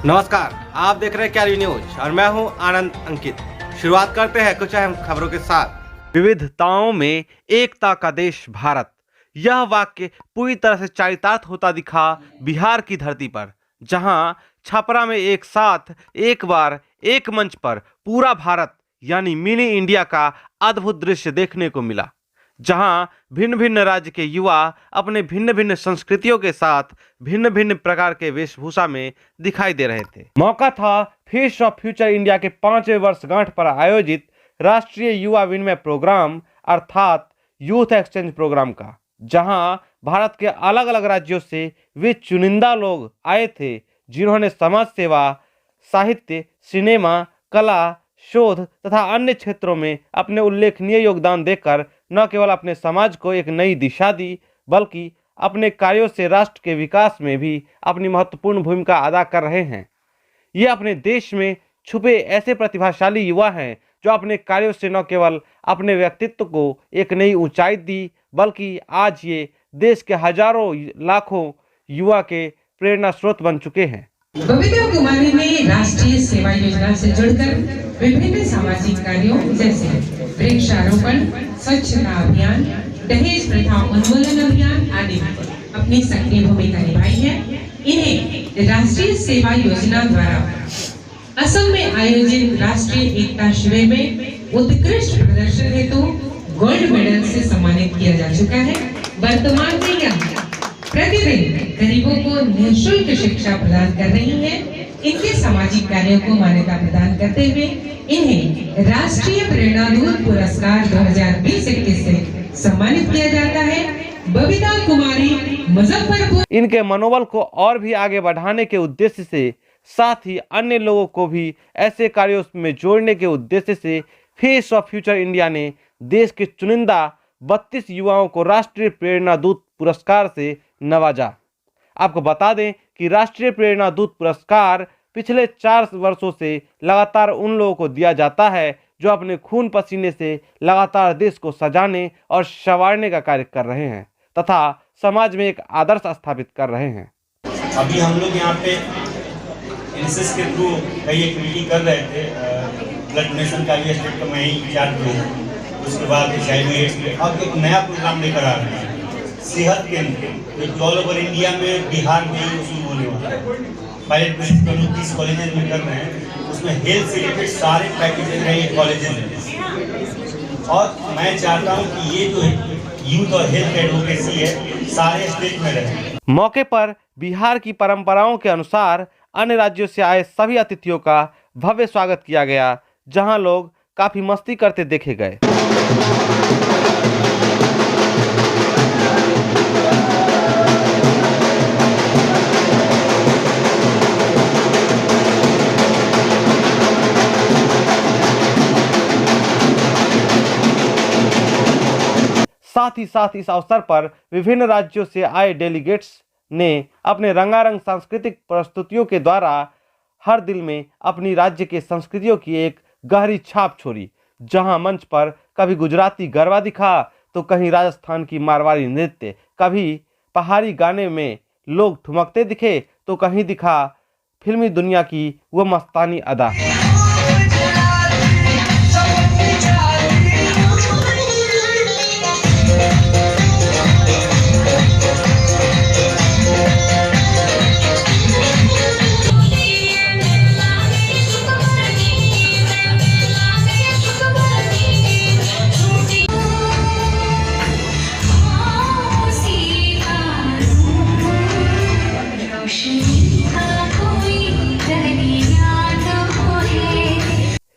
नमस्कार, आप देख रहे हैं क्या न्यूज और मैं हूं आनंद अंकित। शुरुआत करते हैं कुछ अहम खबरों के साथ। विविधताओं में एकता का देश भारत, यह वाक्य पूरी तरह से चरितार्थ होता दिखा बिहार की धरती पर, जहां छपरा में एक साथ एक बार एक मंच पर पूरा भारत यानी मिनी इंडिया का अद्भुत दृश्य देखने को मिला, जहां भिन्न भिन्न राज्य के युवा अपने भिन्न भिन्न संस्कृतियों के साथ भिन्न भिन्न प्रकार के वेशभूषा में दिखाई दे रहे थे। मौका था फेस ऑफ फ्यूचर इंडिया के 5वें वर्षगांठ पर आयोजित राष्ट्रीय युवा विनिमय प्रोग्राम अर्थात यूथ एक्सचेंज प्रोग्राम का, जहां भारत के अलग अलग राज्यों से वे चुनिंदा लोग आए थे जिन्होंने समाज सेवा, साहित्य, सिनेमा, कला, शोध तथा अन्य क्षेत्रों में अपने उल्लेखनीय योगदान देकर न केवल अपने समाज को एक नई दिशा दी, बल्कि अपने कार्यों से राष्ट्र के विकास में भी अपनी महत्वपूर्ण भूमिका अदा कर रहे हैं। ये अपने देश में छुपे ऐसे प्रतिभाशाली युवा हैं जो अपने कार्यों से न केवल अपने व्यक्तित्व को एक नई ऊंचाई दी, बल्कि आज ये देश के हजारों लाखों युवा के प्रेरणा स्रोत बन चुके हैं। बबीता कुमारी ने राष्ट्रीय सेवा योजना से जुड़कर विभिन्न सामाजिक कार्यों जैसे वृक्षारोपण, स्वच्छता अभियान, दहेज प्रथा उन्मूलन अभियान आदि अपनी सक्रिय भूमिका निभाई है। इन्हें राष्ट्रीय सेवा योजना द्वारा असम में आयोजित राष्ट्रीय एकता शिविर में उत्कृष्ट प्रदर्शन हेतु गोल्ड मेडल से सम्मानित किया जा चुका है। वर्तमान में यह प्रतिदिन गरीबों को निःशुल्क शिक्षा प्रदान कर रही है। इनके सामाजिक कार्यों को मान्यता प्रदान करते हुए इन्हें राष्ट्रीय प्रेरणा दूत पुरस्कार 2020-21 से सम्मानित किया जाता है। बबीता कुमारी मुजफ्फरपुर। इनके मनोबल को और भी आगे बढ़ाने के उद्देश्य से, साथ ही अन्य लोगों को भी ऐसे कार्यों में जोड़ने के उद्देश्य से फेस ऑफ फ्यूचर इंडिया ने देश के चुनिंदा 32 युवाओं को राष्ट्रीय प्रेरणा दूत पुरस्कार से नवाजा। आपको बता दें कि राष्ट्रीय प्रेरणा दूत पुरस्कार पिछले 4 वर्षों से लगातार उन लोगों को दिया जाता है जो अपने खून पसीने से लगातार देश को सजाने और संवारने का कार्य कर रहे हैं तथा समाज में एक आदर्श स्थापित कर रहे हैं। अभी हम लोग यहाँ पे एनएसएस के थ्रू कई एक्टिविटी कर रहे थे। ब्लड डोनेशन का भी स्टेट का मैं ही इंचार्ज हूँ। उसके बाद अब एक नया प्रोग्राम लेकर आ रहे हैं, सेहत केंद्र, जो ऑल ओवर इंडिया में बिहार में ही शुरू होने वाला है। पायलट बेसिस पर 30 कॉलेजेस में कर रहे हैं, उसमें हेल्थ से रिलेटेड सारे पैकेजेस हैं कॉलेजेस में। और मैं चाहता हूँ कि ये जो यूथ और हेल्थ एडवोकेसी है सारे स्टेट में रहे। मौके पर बिहार की परंपराओं के अनुसार अन्य राज्यों से आए सभी अतिथियों का भव्य स्वागत किया गया, जहां लोग काफी मस्ती करते देखे गए। साथ ही इस अवसर पर विभिन्न राज्यों से आए डेलीगेट्स ने अपने रंगारंग सांस्कृतिक प्रस्तुतियों के द्वारा हर दिल में अपनी राज्य के संस्कृतियों की एक गहरी छाप छोड़ी, जहां मंच पर कभी गुजराती गरबा दिखा तो कहीं राजस्थान की मारवाड़ी नृत्य, कभी पहाड़ी गाने में लोग ठुमकते दिखे तो कहीं दिखा फिल्मी दुनिया की वो मस्तानी अदा।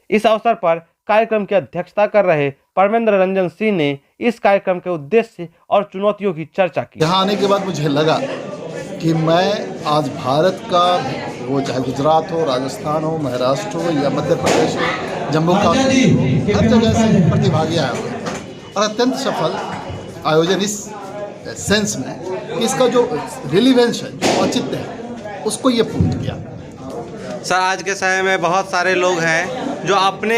इस अवसर पर कार्यक्रम की अध्यक्षता कर रहे परमेंद्र रंजन सिंह ने इस कार्यक्रम के उद्देश्य और चुनौतियों की चर्चा की। यहाँ आने के बाद मुझे लगा कि मैं आज भारत का, वो चाहे गुजरात हो, राजस्थान हो, महाराष्ट्र हो या मध्य प्रदेश हो, जम्मू कश्मीर हो, हर जगह से प्रतिभागी आए हुए और अत्यंत सफल आयोजन इस सेंस में कि इसका जो रिलीवेंस है, जो औचित्य है, उसको ये पूर्ण किया। सर, आज के समय में बहुत सारे लोग हैं जो अपने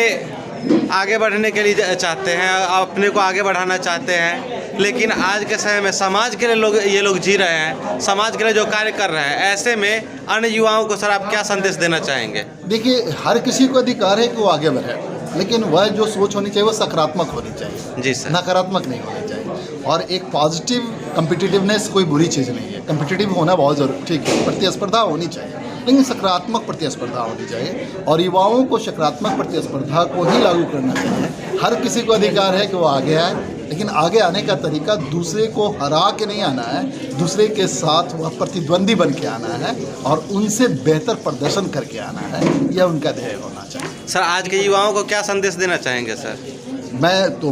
आगे बढ़ने के लिए चाहते हैं, अपने को आगे बढ़ाना चाहते हैं, लेकिन आज के समय में समाज के लिए ये लोग जी रहे हैं, समाज के लिए जो कार्य कर रहे हैं, ऐसे में अन्य युवाओं को सर आप क्या संदेश देना चाहेंगे? देखिए, हर किसी को अधिकार है कि वो आगे बढ़े, लेकिन वह जो सोच होनी चाहिए वो सकारात्मक होनी चाहिए जी सर। नकारात्मक नहीं होनी चाहिए। और एक पॉजिटिव कम्पिटिटिवनेस कोई बुरी चीज़ नहीं है, कम्पिटिटिव होना बहुत ज़रूरी, ठीक है, प्रतिस्पर्धा होनी चाहिए, लेकिन सकारात्मक प्रतिस्पर्धा होनी चाहिए और युवाओं को सकारात्मक प्रतिस्पर्धा को ही लागू करना चाहिए। हर किसी को अधिकार है कि वो आगे आए, लेकिन आगे आने का तरीका दूसरे को हरा के नहीं आना है, दूसरे के साथ वह प्रतिद्वंदी बन के आना है और उनसे बेहतर प्रदर्शन करके आना है, यह उनका ध्येय होना चाहिए। सर आज के युवाओं को क्या संदेश देना चाहेंगे सर? मैं तो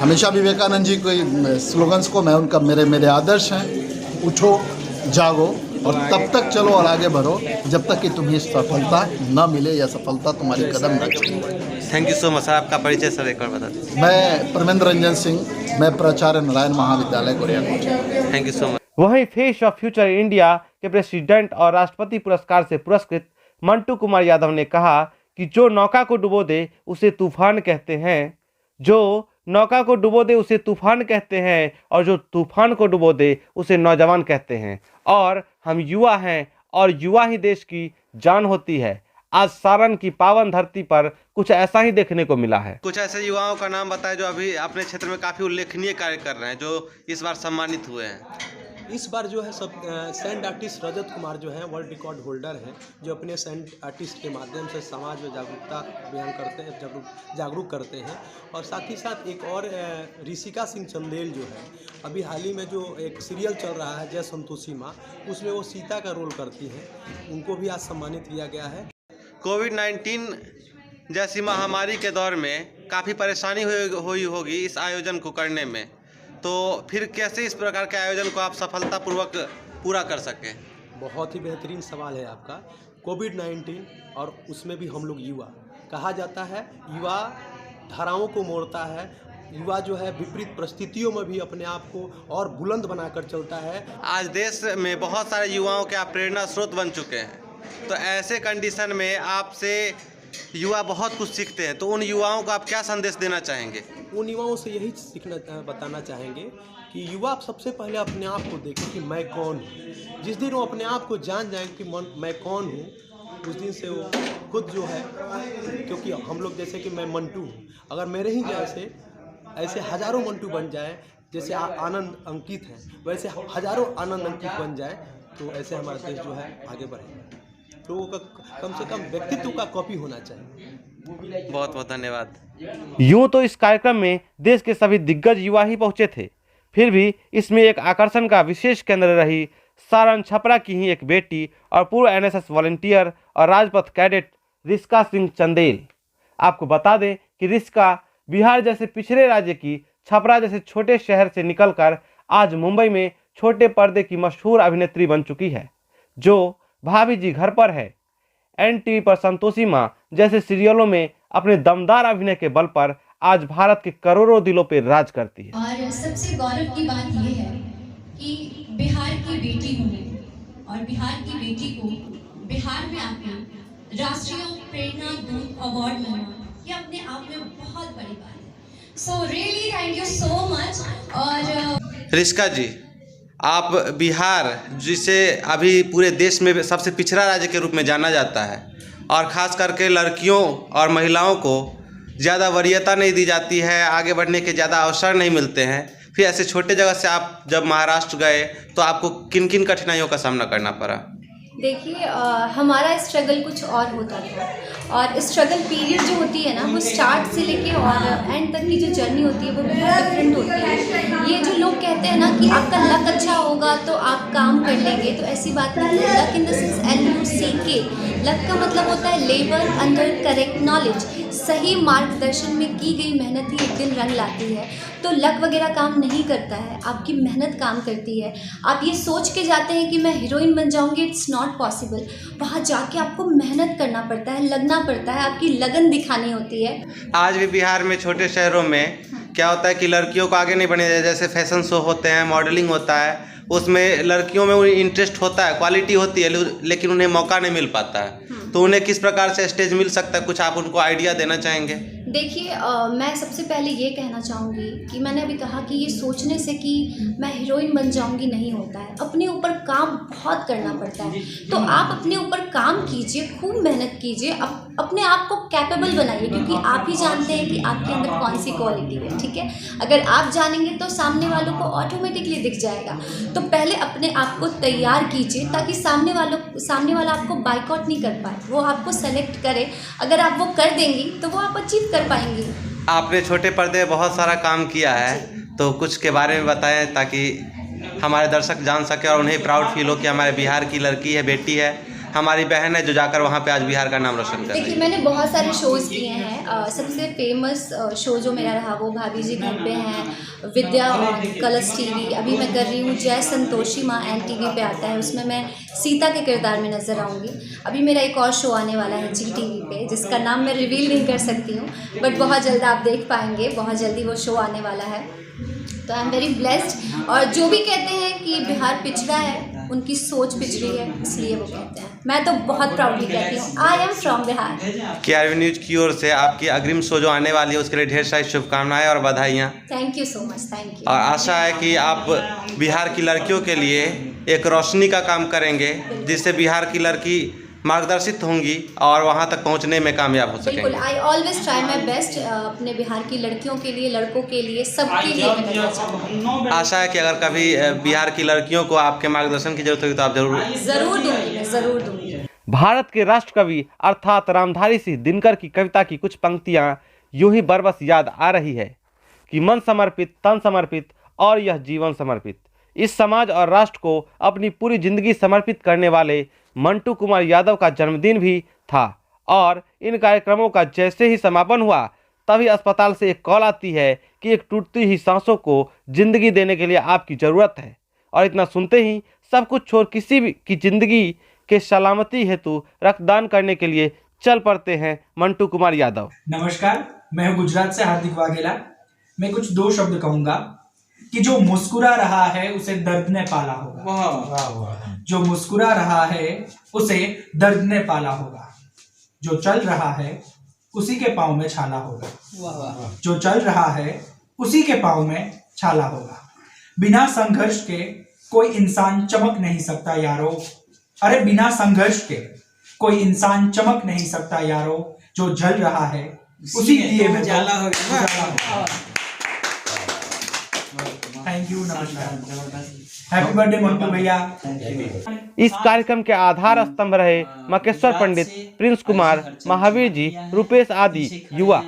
हमेशा विवेकानंद जी के स्लोगन्स को मैं उनका मेरे आदर्श हैं, उठो जागो और तब तक चलो और आगे बढ़ो जब तक कि तुम्हें सफलता न मिले या सफलता तुम्हारी कदम न चले। Thank you so much sir. आपका परिचय सर एक बार बता दीजिए। मैं परमेंद्र रंजन सिंह, मैं प्राचार्य नारायण महाविद्यालय Goriyakot. Thank you so much. वहीं फेस ऑफ फ्यूचर इंडिया के प्रेसिडेंट और राष्ट्रपति पुरस्कार से पुरस्कृत मंटू कुमार यादव ने कहा कि जो नौका को डुबो दे उसे तूफान कहते हैं, जो नौका को डुबो दे उसे तूफान कहते हैं और जो तूफान को डुबो दे उसे नौजवान कहते हैं। और हम युवा हैं और युवा ही देश की जान होती है। आज सारण की पावन धरती पर कुछ ऐसा ही देखने को मिला है। कुछ ऐसे युवाओं का नाम बताएं जो अभी अपने क्षेत्र में काफी उल्लेखनीय कार्य कर रहे हैं, जो इस बार सम्मानित हुए हैं। इस बार जो है सब सैंड आर्टिस्ट रजत कुमार जो है वर्ल्ड रिकॉर्ड होल्डर हैं, जो अपने सैंड आर्टिस्ट के माध्यम से समाज में जागरूकता अभियान करते हैं, जागरूक करते हैं। और साथ ही साथ एक और ऋषिका सिंह चंदेल जो है, अभी हाल ही में जो एक सीरियल चल रहा है जय संतोषी माँ, उसमें वो सीता का रोल करती हैं, उनको भी आज सम्मानित किया गया है। कोविड-19 जैसी महामारी के दौर में काफ़ी परेशानी हुई होगी इस आयोजन को करने में, तो फिर कैसे इस प्रकार के आयोजन को आप सफलतापूर्वक पूरा कर सकें? बहुत ही बेहतरीन सवाल है आपका। कोविड-19 और उसमें भी हम लोग युवा, कहा जाता है युवा धाराओं को मोड़ता है, युवा जो है विपरीत परिस्थितियों में भी अपने आप को और बुलंद बनाकर चलता है। आज देश में बहुत सारे युवाओं के आप प्रेरणा स्रोत बन चुके हैं, तो ऐसे कंडीशन में आपसे युवा बहुत कुछ सीखते हैं, तो उन युवाओं को आप क्या संदेश देना चाहेंगे? उन युवाओं से यही बताना चाहेंगे कि युवा सबसे पहले अपने आप को देखें कि मैं कौन हूँ। जिस दिन वो अपने आप को जान जाएंगे कि मैं कौन हूँ, उस दिन से वो खुद जो है, क्योंकि हम लोग जैसे कि मैं मंटू हूँ, अगर मेरे ही जैसे ऐसे हज़ारों मंटू बन जाए, जैसे आनंद अंकित हैं वैसे हज़ारों आनंद अंकित बन जाए, तो ऐसे हमारा देश जो है आगे बढ़ेगा। लोगों का कम से कम व्यक्तित्व का कॉपी होना चाहिए। बहुत बहुत धन्यवाद। यूं तो इस कार्यक्रम में देश के सभी दिग्गज युवा ही पहुंचे थे, फिर भी इसमें एक आकर्षण का विशेष केंद्र रही सारण छपरा की ही एक बेटी और पूर्व एनएसएस वॉलंटियर और राजपथ कैडेट ऋषिका सिंह चंदेल। आपको बता दें कि ऋषिका बिहार जैसे पिछड़े राज्य की छपरा जैसे छोटे शहर से निकलकर आज मुंबई में छोटे पर्दे की मशहूर अभिनेत्री बन चुकी है, जो भाभी जी घर पर है, NTV पर संतोषी माँ जैसे सीरियलों में अपने दमदार अभिनय के बल पर आज भारत के करोड़ों दिलों पर राज करती है। और सबसे गौरव की बात यह है कि बिहार की बेटी हूँ और बिहार की बेटी को बिहार में आके राष्ट्रीय प्रेरणा दूत अवार्ड मिलना, ये अपने आप में बहुत बड़ी बात है। So really thank you so much. और ऋषिका जी, आप बिहार जिसे अभी पूरे देश में सबसे पिछड़ा राज्य के रूप में जाना जाता है और ख़ास करके लड़कियों और महिलाओं को ज़्यादा वरीयता नहीं दी जाती है, आगे बढ़ने के ज़्यादा अवसर नहीं मिलते हैं, फिर ऐसे छोटे जगह से आप जब महाराष्ट्र गए तो आपको किन किन कठिनाइयों का सामना करना पड़ा? देखिए, हमारा स्ट्रगल कुछ और होता था और स्ट्रगल पीरियड जो होती है ना, वो स्टार्ट से लेके और एंड तक की जो जर्नी होती है वो बहुत डिफरेंट होती है। ये जो लोग कहते हैं ना कि आपका लक अच्छा होगा तो आप काम कर लेंगे, तो ऐसी बात नहीं है। Luck in the sense LUCK, luck का मतलब होता है लेबर अंडर करेक्ट नॉलेज। सही मार्गदर्शन में की गई मेहनत ही एक दिन रंग लाती है। तो लक वगैरह काम नहीं करता है, आपकी मेहनत काम करती है। आप ये सोच के जाते हैं कि मैं हीरोइन बन जाऊंगी, इट्स नॉट पॉसिबल। वहाँ जाके आपको मेहनत करना पड़ता है, लगना पड़ता है, आपकी लगन दिखानी होती है। आज भी बिहार में छोटे शहरों में क्या होता है कि लड़कियों को आगे नहीं बढ़ने देते, जैसे फैशन शो होते हैं, मॉडलिंग होता है, उसमें लड़कियों में इंटरेस्ट होता है, क्वालिटी होती है, लेकिन उन्हें मौका नहीं मिल पाता है। तो उन्हें किस प्रकार से स्टेज मिल सकता है, कुछ आप उनको आइडिया देना चाहेंगे? देखिए मैं सबसे पहले ये कहना चाहूँगी कि मैंने अभी कहा कि ये सोचने से कि मैं हीरोइन बन जाऊँगी नहीं होता है। अपने ऊपर काम बहुत करना पड़ता है। तो आप अपने ऊपर काम कीजिए, खूब मेहनत कीजिए, अपने आप को कैपेबल बनाइए, क्योंकि आप ही जानते हैं कि आपके अंदर कौन सी क्वालिटी है। ठीक है, अगर आप जानेंगे तो सामने वालों को ऑटोमेटिकली दिख जाएगा। तो पहले अपने आप को तैयार कीजिए ताकि सामने वाला आपको बाइकआउट नहीं कर पाए, वो आपको सेलेक्ट करे। अगर आप वो कर देंगी तो वो आप अचीव कर पाएंगी। आपने छोटे पर्दे में बहुत सारा काम किया है, तो कुछ के बारे में बताएं ताकि हमारे दर्शक जान सके और उन्हें प्राउड फील हो कि हमारे बिहार की लड़की है, बेटी है, हमारी बहन है जो जाकर वहाँ पे आज बिहार का नाम रोशन कर रही है। देखिए मैंने बहुत सारे शोज़ किए हैं। सबसे फेमस शो जो मेरा रहा वो भाभी जी घर पे हैं, विद्या और कलर्स टीवी। अभी मैं कर रही हूँ जय संतोषी माँ NTV पे आता है, उसमें मैं सीता के किरदार में नज़र आऊँगी। अभी मेरा एक और शो आने वाला है GTV पे, जिसका नाम मैं रिवील नहीं कर सकती हूँ, बट बहुत जल्द आप देख पाएंगे, बहुत जल्दी वो शो आने वाला है। तो आई एम वेरी ब्लेस्ड। और जो भी कहते हैं कि बिहार पिछड़ा है, उनकी सोच पिछड़ी है, इसलिए वो कहते हैं। मैं तो बहुत प्राउडली कहती हूँ I am from Bihar. KRV news की ओर से आपकी अग्रिम शो जो आने वाली है उसके लिए ढेर सारी शुभकामनाएं और बधाइयाँ। Thank you so much, thank you. और आशा है कि आप बिहार की लड़कियों के लिए एक रोशनी का काम करेंगे, जिससे बिहार की लड़की मार्गदर्शित होंगी और वहां तक पहुंचने में कामयाब हो बिल्कुल, सकेंगे। I always try my best अपने बिहार की लड़कियों के लिए, लड़कों के लिए, सबके लिए मैं करना चाहूँगी। आशा है कि अगर कभी बिहार की लड़कियों को आपके मार्गदर्शन की जरूरत होगी तो आप जरूर दूंगी, मैं ज़रूर दूंगी। भारत के राष्ट्र कवि अर्थात रामधारी सिंह दिनकर की कविता की कुछ पंक्तियां यूं ही बरबस याद आ रही है कि मन समर्पित, तन समर्पित और यह जीवन समर्पित। इस समाज और राष्ट्र को अपनी पूरी जिंदगी समर्पित करने वाले मंटू कुमार यादव का जन्मदिन भी था और इन कार्यक्रमों का जैसे ही समापन हुआ तभी अस्पताल से एक कॉल आती है कि एक टूटती ही सांसों को जिंदगी देने के लिए आपकी ज़रूरत है। और इतना सुनते ही सब कुछ छोड़ किसी भी की जिंदगी के सलामती हेतु रक्तदान करने के लिए चल पड़ते हैं मंटू कुमार यादव। नमस्कार, मैं हूं गुजरात से हार्दिक वाघेला। मैं कुछ दो शब्द कहूंगा कि जो मुस्कुरा रहा है उसे दर्द ने पाला होगा। जो मुस्कुरा रहा है उसे दर्द ने पाला होगा। जो चल रहा है उसी के पाँव में छाला होगा। जो चल रहा है उसी के पाँव में छाला होगा। बिना संघर्ष के कोई इंसान चमक नहीं सकता यारो। अरे बिना संघर्ष के कोई इंसान चमक नहीं सकता यारो। जो जल रहा है उसी दिए में उजाला होगा। थैंक यू, नमस्कार, हैप्पी बर्थडे मंटू भैया। इस कार्यक्रम के आधार स्तंभ रहे मकेश्वर पंडित, प्रिंस कुमार, महावीर जी, रुपेश आदि युवा।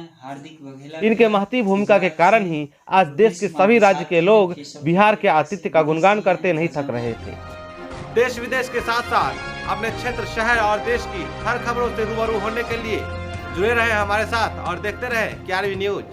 इनके महती भूमिका के कारण ही आज देश के सभी राज्य के लोग बिहार के आतिथ्य का गुणगान करते नहीं थक रहे थे। देश विदेश के साथ साथ अपने क्षेत्र, शहर और देश की हर खबरों से रूबरू होने के लिए जुड़े रहे हमारे साथ और देखते रहे KRV न्यूज।